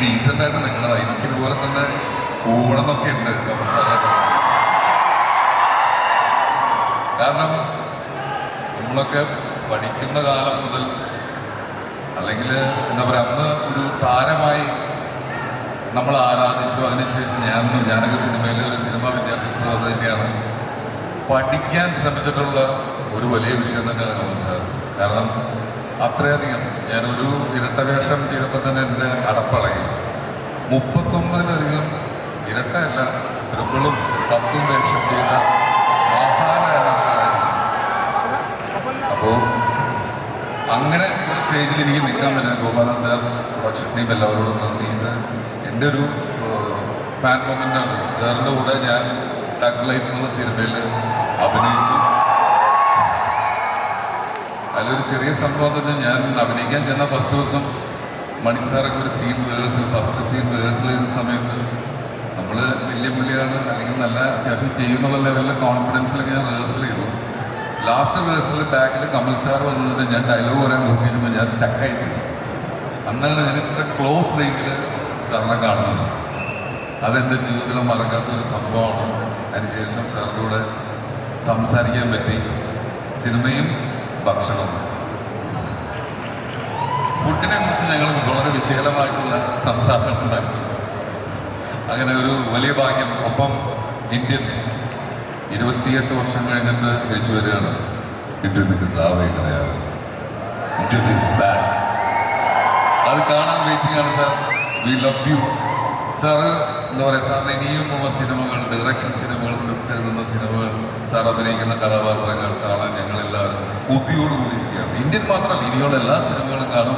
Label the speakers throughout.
Speaker 1: Decent ആയിട്ട് നിൽക്കണതാണ്. എനിക്കിതുപോലെ തന്നെ കൂവണം എന്നൊക്കെ ഉണ്ട് കാരണം നമ്മളൊക്കെ പഠിക്കുന്ന കാലം മുതൽ അല്ലെങ്കിൽ എന്താ പറയുക അന്ന് ഒരു താരമായി നമ്മൾ ആരാധിച്ചു. അതിനുശേഷം ഞാനൊക്കെ സിനിമയിലെ ഒരു സിനിമാ വിദ്യാർത്ഥികൾ അത് തന്നെയാണ് പഠിക്കാൻ ശ്രമിച്ചിട്ടുള്ള ഒരു വലിയ വിഷയം തന്നെയാണ് കമൽ സാർ. കാരണം അത്രയധികം ഞാനൊരു ഇരട്ട വേഷം ചെയ്തപ്പോൾ തന്നെ എൻ്റെ അടപ്പളകി 39-ലധികം ഇരട്ടയല്ല ട്രിപ്പിളും 10 വേഷം ചെയ്ത മഹാനായിരുന്നു. അപ്പോൾ അങ്ങനെ ഒരു സ്റ്റേജിൽ എനിക്ക് നിൽക്കാൻ പറ്റുന്ന ഗോപാലൻ സാർ പ്രൊഡക്ഷൻ ടീം എല്ലാവരോടും നന്ദിയിട്ട് എൻ്റെ ഒരു ഫാൻ മൊമെൻ്റാണ്. സാറിൻ്റെ കൂടെ ഞാൻ ടഗ് ലൈഫ് എന്നുള്ള സിനിമയിൽ അഭിനയിച്ചു. അതിലൊരു ചെറിയ സംഭവം തന്നെ ഞാൻ അഭിനയിക്കാൻ ചെന്ന ഫസ്റ്റ് ദിവസം മണി സാറൊക്കെ ഒരു scene rehearsal first scene rehearsal ചെയ്യുന്ന സമയത്ത് നമ്മൾ വലിയ പുള്ളിയാണ് അല്ലെങ്കിൽ നല്ല അത്യാവശ്യം ചെയ്യുന്നുള്ള ലെവലിലെ കോൺഫിഡൻസിലൊക്കെ ഞാൻ റിഹേഴ്സൽ ചെയ്തു. ലാസ്റ്റ് റിഹേഴ്സലിൽ ബാക്കിൽ കമൽ സാർ വന്നിട്ട് ഞാൻ ഡയലോഗ് പറയാൻ നോക്കിയിരുമ്പോൾ ഞാൻ സ്റ്റക്കായിപ്പോയി. അന്നാണ് ഞാൻ ഇത്ര ക്ലോസ് റേഞ്ചിൽ സാറിനെ കാണുന്നത്. അതെൻ്റെ ജീവിതത്തിൽ മറക്കാത്തൊരു സംഭവമാണ്. അതിനുശേഷം സാറിൻ്റെ കൂടെ സംസാരിക്കാൻ പറ്റി. സിനിമയും ഭക്ഷണവും ഫുഡിനെ കുറിച്ച് ഞങ്ങൾ വളരെ വിശകലമായിട്ടുള്ള സംസാരങ്ങൾ ഉണ്ടാക്കി. അങ്ങനെ ഒരു വലിയ ഭാഗ്യം. ഒപ്പം ഇന്ത്യൻ 28 വർഷം കഴിഞ്ഞിട്ട് കഴിച്ചു വരികയാണ്. ഇന്ത്യൻ സാവയാണ് അത് കാണാൻ വെയിറ്റിംഗ് ആണ് sir. We love you sir. എന്താ പറയുക, സാറിന് ഇനിയും ഉള്ള സിനിമകൾ, ഡയറക്ഷൻ സിനിമകൾ, സ്ക്രിപ്റ്റ് എഴുതുന്ന സിനിമകൾ, സാർ അഭിനയിക്കുന്ന കഥാപാത്രങ്ങൾ കാണാൻ ഞങ്ങളെല്ലാവരും കൊതിയോടുകൂടിയിരിക്കുകയാണ്. ഇന്ത്യൻ മാത്രമല്ല, ഇനിയുള്ള എല്ലാ സിനിമകളും കാണും.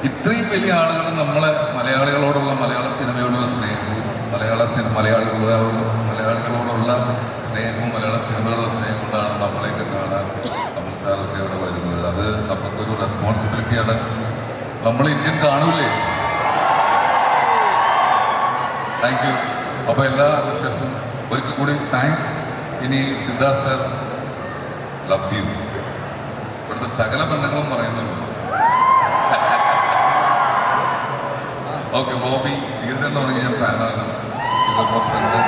Speaker 1: ഇത്രയും വലിയ ആളുകൾ നമ്മളെ മലയാളികളോടുള്ള മലയാള സിനിമയോടുള്ള സ്നേഹവും മലയാളികളോടുള്ള സ്നേഹവും മലയാള സിനിമകളുടെ സ്നേഹം കൊണ്ടാണ് നമ്മളെയൊക്കെ കാണാൻ കമൽ സാറൊക്കെ ഇവിടെ വരുന്നത്. അത് നമുക്കൊരു റെസ്പോൺസിബിലിറ്റിയാണ്. നമ്മൾ ഇന്ത്യൻ കാണൂലേ? Thank you. അപ്പോൾ എല്ലാ വിശ്വാസം ഒരിക്കൽ കൂടി താങ്ക്സ്. ഇനി സിദ്ധാർത്ഥ് സാർ, ലവ് യു. ഇവിടുത്തെ സകല ബന്ധങ്ങളും പറയുന്നുണ്ട്. ഓക്കെ, ബോബി ചീർന്നെന്ന് തുടങ്ങി ഞാൻ ഫാനാണ്, ചിലപ്പോൾ ഫ്രണ്ട്.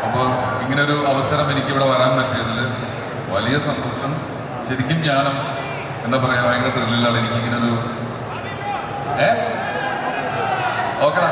Speaker 1: അപ്പോൾ ഇങ്ങനൊരു അവസരം എനിക്കിവിടെ വരാൻ പറ്റിയതിൽ വലിയ സന്തോഷം. ശരിക്കും ഞാനും എന്താ പറയുക ഭയങ്കര ത്രില്ലിലാണ്. എനിക്കിങ്ങനൊരു ഓക്കെടാ.